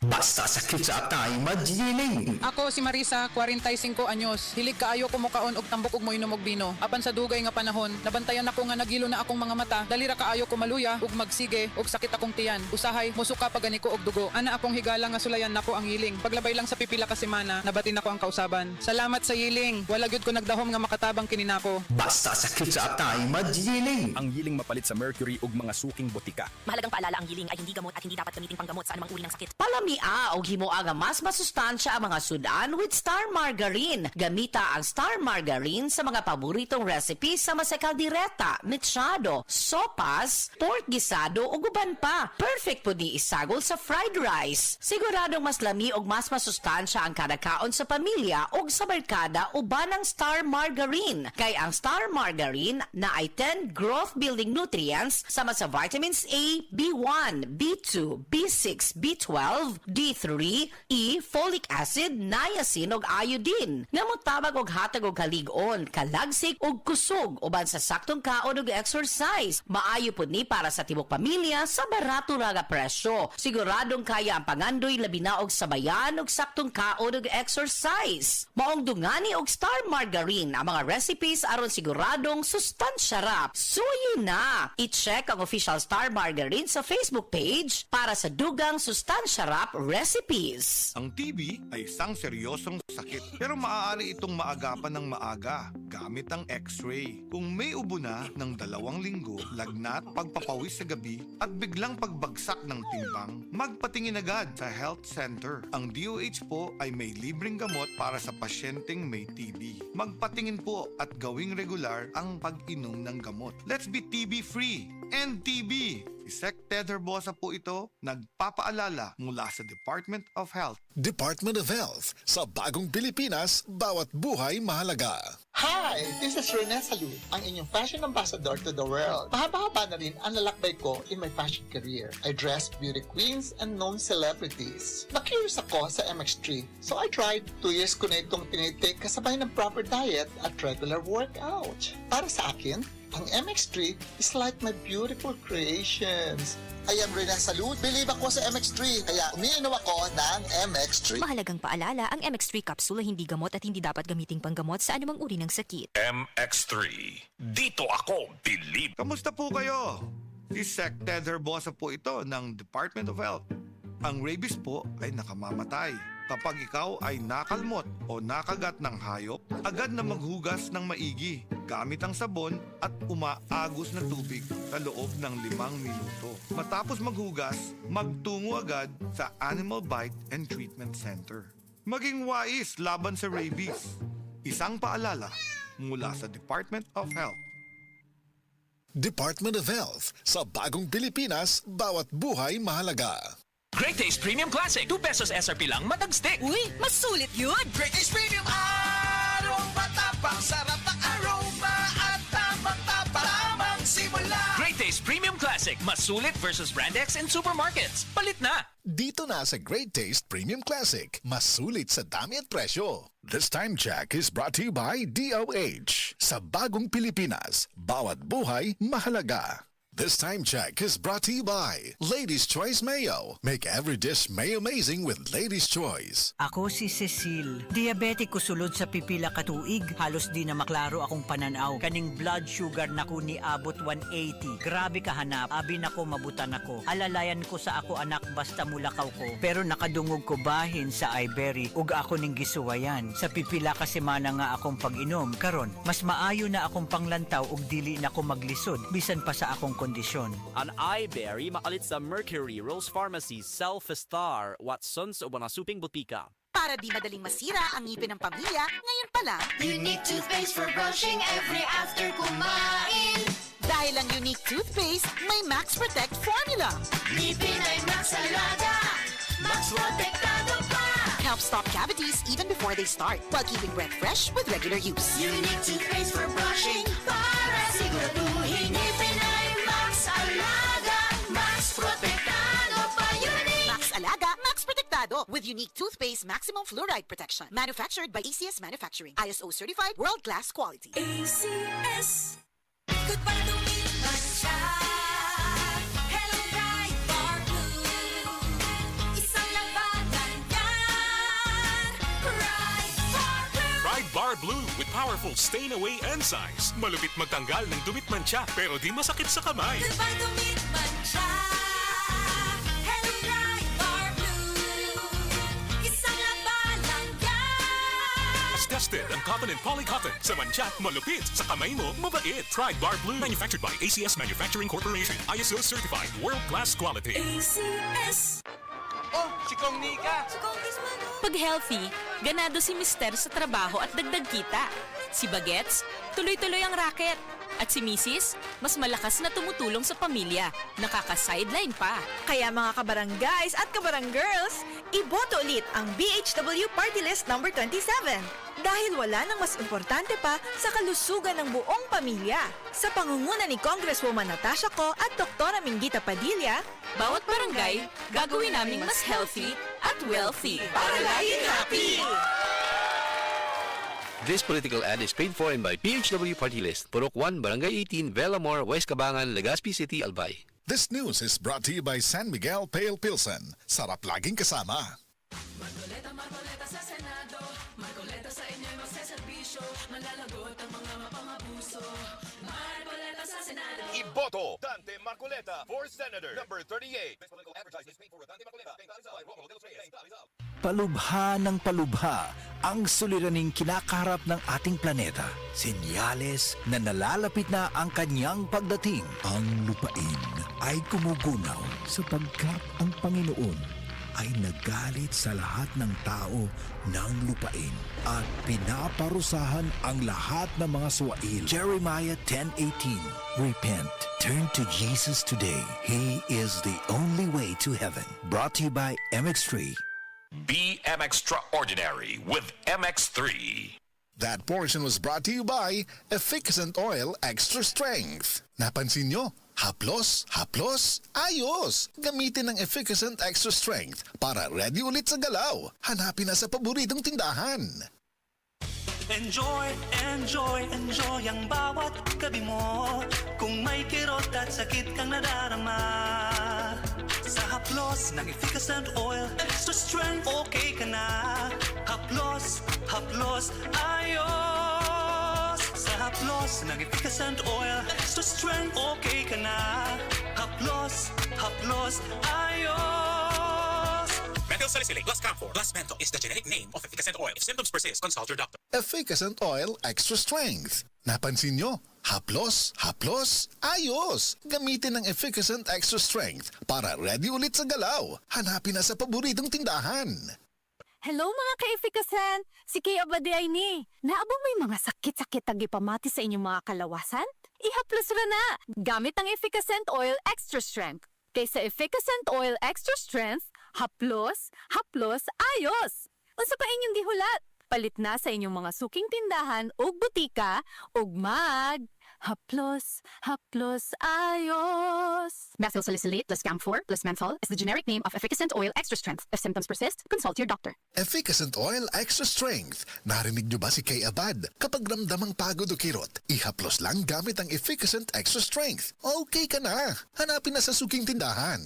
Basta sakit sa atay, magiling. Ako si Marisa, 45 anyos. Hilig kaayo ko mukaon og tambok ug moinom og bino. Apan sa dugay nga panahon, nabantayan ako nga nagilo na akong mga mata. Dalira kaayo ko maluya ug magsige ug sakit akong tiyan. Usahay musuka pagani ko og dugo. Ana akong higala nga sulayan nako ang yiling. Paglabay lang sa pipila ka semana, nabatin ako ang kausaban. Salamat sa yiling. Wala gyud ko nagdahom nga makatabang kini nako. Basta sakit sa atay, magiling. Ang yiling mapalit sa mercury ug mga suking botika. Mahalagang paalala, ang giling ay hindi gamot at hindi dapat gamitin panggamot sa anumang uri ng sakit. Palamia og himua nga mas masustansya ang mga sudan with Star Margarine. Gamita ang Star Margarine sa mga paboritong recipe sa masakaldireta, mechado, sopas, pork gisado ug uban pa. Perfect po ni isagol sa fried rice. Siguradong mas lami og mas masustansya ang kada kaon sa pamilya ug sa barkada uban ang Star Margarine. Kay ang Star Margarine na ay 10 growth building nutrients sama sa vitamins A, B1, B2, B6, B12, D3, E, folic acid, niacin ug iodine. Nga motabag og hatag og kalig-on, kalagsik ug kusog uban sa saktong kaon ug exercise. Maayo pud ni para sa tibok pamilya sa barato ra nga presyo. Siguradong kaya ang pangandoy labi na og sabayan ug saktong kaon ug exercise. Maong dungani og Star Margarine ang mga recipes aron siguradong sustansya ra. Suyi na! I-check ang official Star Margarine sa Facebook page para sa dugang sustansya rap recipes. Ang TB ay isang seryosong sakit pero maaari itong maagapan ng maaga gamit ang X-ray. Kung may ubo na ng 2 linggo, lagnat, pagpapawis sa gabi at biglang pagbagsak ng timbang, magpatingin agad sa health center. Ang DOH po ay may libreng gamot para sa pasyenteng may TB. Magpatingin po at gawing regular ang pag-inom ng gamot. Let's be TB-free! End TB! Si Sec. Ted Herbosa po ito, nagpapaalala mula sa Department of Health. Department of Health. Sa bagong Pilipinas, bawat buhay mahalaga. Hi! This is Rene Salud, ang inyong fashion ambassador to the world. Mahaba-haba na rin ang lalakbay ko in my fashion career. I dress beauty queens and known celebrities. Na-curious ako sa MX3, so I tried. 2 years ko na itong tinitake kasabay ng proper diet at regular workout. Para sa akin, ang MX3 is like my beautiful creations. I am Rene Salud. Believe ako sa MX3, kaya umiinom ako ng MX3. Mahalagang paalala, ang MX3 capsule ay hindi gamot at hindi dapat gamiting panggamot sa anumang uri ng sakit. MX3. Dito ako, believe. Kamusta po kayo? Si Sec. Ted Herbosa po ito ng Department of Health. Ang rabies po ay nakamamatay. Kapag ikaw ay nakalmot o nakagat ng hayop, agad na maghugas ng maigi gamit ang sabon at umaagos na tubig sa loob ng 5 minuto. Matapos maghugas, magtungo agad sa Animal Bite and Treatment Center. Maging wais laban sa rabies. Isang paalala mula sa Department of Health. Department of Health. Sa bagong Pilipinas, bawat buhay mahalaga. Great Taste Premium Classic. 2 pesos SRP lang, matag stick. Uy, mas sulit yun! Great Taste Premium Aroma Tapang. Sarap na aroma at tamang-tapang. Tamang simula. Great Taste Premium Classic. Mas sulit versus Brand X in supermarkets. Palit na! Dito na sa Great Taste Premium Classic. Mas sulit sa dami at presyo. This time check is brought to you by DOH. Sa bagong Pilipinas, bawat buhay mahalaga. This time check is brought to you by Lady's Choice Mayo. Make every dish mayo amazing with Lady's Choice. Ako si Cecil. Diabetic ko sulod sa pipila katuig. Halos di na maklaro akong pananaw. Kaning blood sugar nako ni abot 180. Grabe kahanap. Abi nako mabutan ako. Alalayan ko sa ako anak basta mulakaw ko. Pero nakadungog ko bahin sa iBerry ug ako ning gisuwayan. Sa pipila ka semana nga akong pag-inom. Karon, mas maayo na akong panglantaw ug dili na ko maglisod bisan pa sa akong kondisyon. Ang iBerry makalit sa Mercury, Rose Pharmacy, Self-Star, Watsons o mga suping butika. Para di madaling masira ang ngipin ng pamilya, ngayon pa lang, Unique toothpaste for brushing every after kumain. dahil ang Unique toothpaste may Max Protect formula. Ngipin ay Max Alaga, Max Protektado pa. Helps stop cavities even before they start, while keeping breath fresh with regular use. Unique toothpaste for brushing para siguraduhin ngipin ay Max Alaga, Max Protektado pa. Unique Max Alaga, Max Protektado with Unique toothpaste maximum fluoride protection. Manufactured by ACS Manufacturing. ISO certified world-class quality. ACS. Good para lumipas siya. Hello Bright Bar Blue. Isang laban Bar Blue with powerful stain-away enzymes. Malupit magtanggal ng dumit mancha pero di masakit sa kamay. Goodbye dumit mancha. Hello Pride Bar Blue. Isang laban lang yan. As tested ang cotton and polycotton. Sa mancha, malupit. Sa kamay mo, mabait. Pride Bar Blue. Manufactured by ACS Manufacturing Corporation. ISO certified. World-class quality. ACS. Oh, si Kong Nika! Pag healthy, ganado si Mister sa trabaho at dagdag kita. Si Bagets, tuloy-tuloy ang racket. At si Mrs., mas malakas na tumutulong sa pamilya. Nakaka-sideline pa. Kaya mga kabarangays at kabaranggirls, iboto ulit ang BHW Party List number 27. Dahil wala nang mas importante pa sa kalusugan ng buong pamilya. Sa pangunguna ni Congresswoman Natasha Co at Dr. Minggita Padilla, bawat barangay, gagawin naming mas healthy at wealthy. Para laging happy! This political ad is paid for and by PHW Party List, Purok 1, Barangay 18, Velamor, West Cabangan, Legazpi City, Albay. This news is brought to you by San Miguel Pale Pilsen. Sarap laging kasama. Marcoleta sa Senado, Marcoleta sa inyo magseserbisyo, malalagot ang mga mapangabuso. Marcoleta sa Senado. Iboto Dante Marcoleta for Senator number 38. Palubha ng palubha ang suliraning kinakaharap ng ating planeta. Senyales na nalalapit na ang kanyang pagdating. Ang lupain ay kumugunaw sapagkat ang Panginoon ay nagalit sa lahat ng tao ng lupain at pinaparusahan ang lahat ng mga suwail. Jeremiah 10:18. Repent. Turn to Jesus today. He is the only way to heaven. Brought to you by MX3. Be Extraordinary with MX3. That portion was brought to you by Efficacent Oil Extra Strength. Napansin nyo? Haplos, ayos! Gamitin ng Efficacent Extra Strength para ready ulit sa galaw. Hanapin na sa paboritong tindahan. Enjoy, enjoy, enjoy ang bawat gabi mo. Kung may kirot at sakit kang nadarama, sa haplos ng Efficacent Oil Extra Strength, okay ka na. Haplos, ayos. Sa haplos ng Efficacent Oil Extra Strength, okay ka na. Haplos, ayos. Methyl salicylate plus camphor plus menthol is the generic name of Efficacent Oil. If symptoms persist, consult your doctor. Efficacent Oil Extra Strength. Napansin nyo? Haplos, ayos! Gamitin ng Efficacent Extra Strength para ready ulit sa galaw. Hanapin na sa paboritong tindahan. Hello mga ka-Efficacent! Si Kay Abaday ni. Naabong may mga sakit-sakit tagi pamati sa inyong mga kalawasan? Ihaplos ra na! Gamit ang Efficacent Oil Extra Strength. Kaysa Efficacent Oil Extra Strength, haplos, ayos! Unsa pa inyong dihulat? Palit na sa inyong mga suking tindahan o butika o haplos, ayos! Methyl salicylate plus camphor plus menthol is the generic name of Efficacent Oil Extra Strength. If symptoms persist, consult your doctor. Efficacent Oil Extra Strength. Narinig nyo ba si Kay Abad? Kapag ramdamang pagod o kirot, ihaplos lang gamit ang Efficacent Extra Strength. Okay ka na. Hanapin na sa suking tindahan.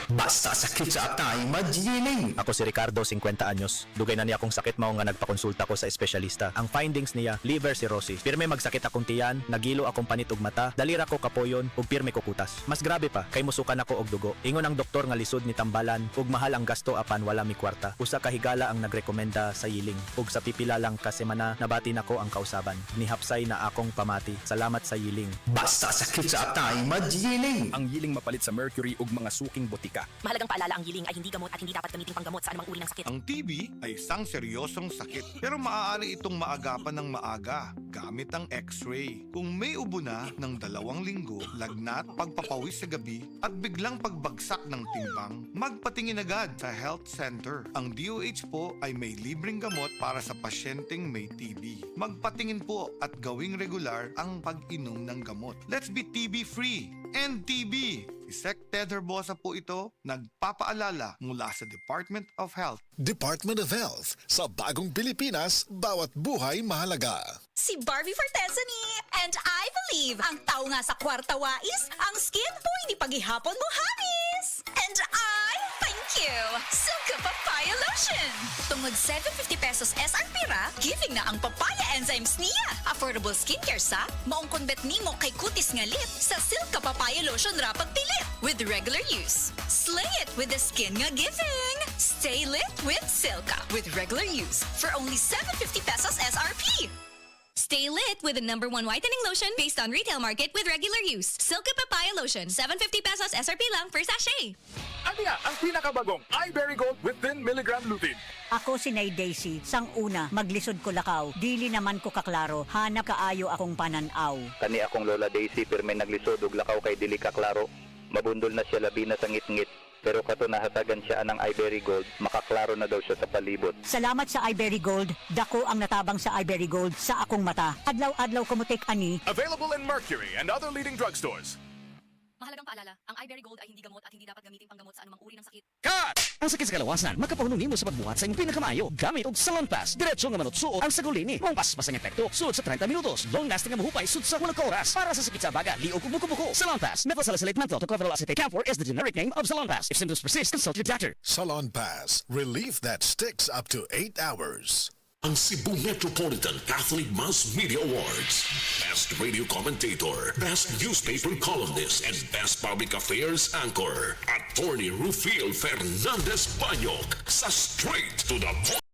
Basta sakit sa atay, magjiling. Ako si Ricardo, 50 anyos. Dugay na niya akong sakit mao nga nagpakonsulta ko sa espesyalista. Ang findings niya, liver cirrhosis. Pirme magsakit akong tiyan, nagilo akong panit ug mata, dalira ko kapoyon ug pirme ko kutas. Mas grabe pa, kay musukan ako og dugo. Ingon ang doktor nga lisod ni tambalan ug mahal ang gasto apan wala mi kwarta. Usa ka higala ang nagrekomenda sa yiling ug sa pipila lang ka semana nabati nako ang kausaban. Nihapsay na akong pamati. Salamat sa yiling. Basta sakit sa atay, magjiling. Ang yiling mapalit sa mercury ug mga suking botika. Mahalagang paalala, ang yiling ay hindi gamot at hindi dapat gamiting panggamot sa anumang uri ng sakit. Ang TB ay isang seryosong sakit pero maaari itong maagapan ng maaga gamit ang X-ray. Kung may ubo na ng 2 linggo, lagnat, pagpapawis sa gabi at biglang pagbagsak ng timbang, magpatingin agad sa health center. Ang DOH po ay may libreng gamot para sa pasyenteng may TB. Magpatingin po at gawing regular ang pag-inom ng gamot. Let's be TB-free! End TB! Si Sec. Ted Herbosa po ito, nagpapaalala mula sa Department of Health. Department of Health. Sa bagong Pilipinas, bawat buhay mahalaga. Si Barbie Fortesa ni, and I believe ang tao nga sa kwarta wais, ang skin po hindi paghihapon mo habis. And I thank you! Silka Papaya Lotion! Tungod 750 pesos SRP ra, giving na ang papaya enzymes niya. Affordable skincare sa, maong konbet nimo kay kutis nga lip sa Silka Papaya Lotion ra pagpilit with regular use. Slay it with the skin nga giving. Stay lit with Silka with regular use for only 750 pesos SRP. Stay lit with the #1 whitening lotion based on retail market with regular use. Silka Papaya Lotion, 750 pesos SRP lang per sachet. Ano nga ang pinakabagong iBerry Gold with 10 mg lutein? Ako si Nay Daisy, sang una, maglisod ko lakaw. Dili naman ko kaklaro, hanap kaayo akong pananaw. Kani akong Lola Daisy pirme naglisod og lakaw kay dili ka klaro. Mabundol na siya labi na sa ngit-ngit. Pero kato nahatagan siya ng iBerry Gold, makaklaro na daw siya sa palibot. Salamat sa iBerry Gold. Dako ang natabang sa iBerry Gold sa akong mata. Adlaw-adlaw kumutik ani. Available in Mercury and other leading drugstores. Mahalagang paalala, ang iBerry Gold ay hindi gamot at hindi dapat gamitin panggamot sa anumang uri ng sakit. Cut! Ang sakit sa kalawasan, makapahulong nimo sa pagbuhat sa imong pinakamayo. Gamit og Salon Pass. Diretso nga manutsuot ang sagulini. Mong pas ang epekto. Suot sa 30 minutos. Long lasting nga mahupay sud sa 1 oras. Para sa sakit sa baga, liog ug buko-buko. Salon Pass. Methylsalicylate menthol to cover acetate camphor is the generic name of Salon Pass. If symptoms persist, consult your doctor. Salon Pass, relief that sticks up to 8 hours. Ang Cebu Metropolitan Catholic Mass Media Awards. Best Radio Commentator, Best Newspaper Columnist, and Best Public Affairs Anchor. Attorney Rufiel Fernandez Banyok sa Straight to the Point.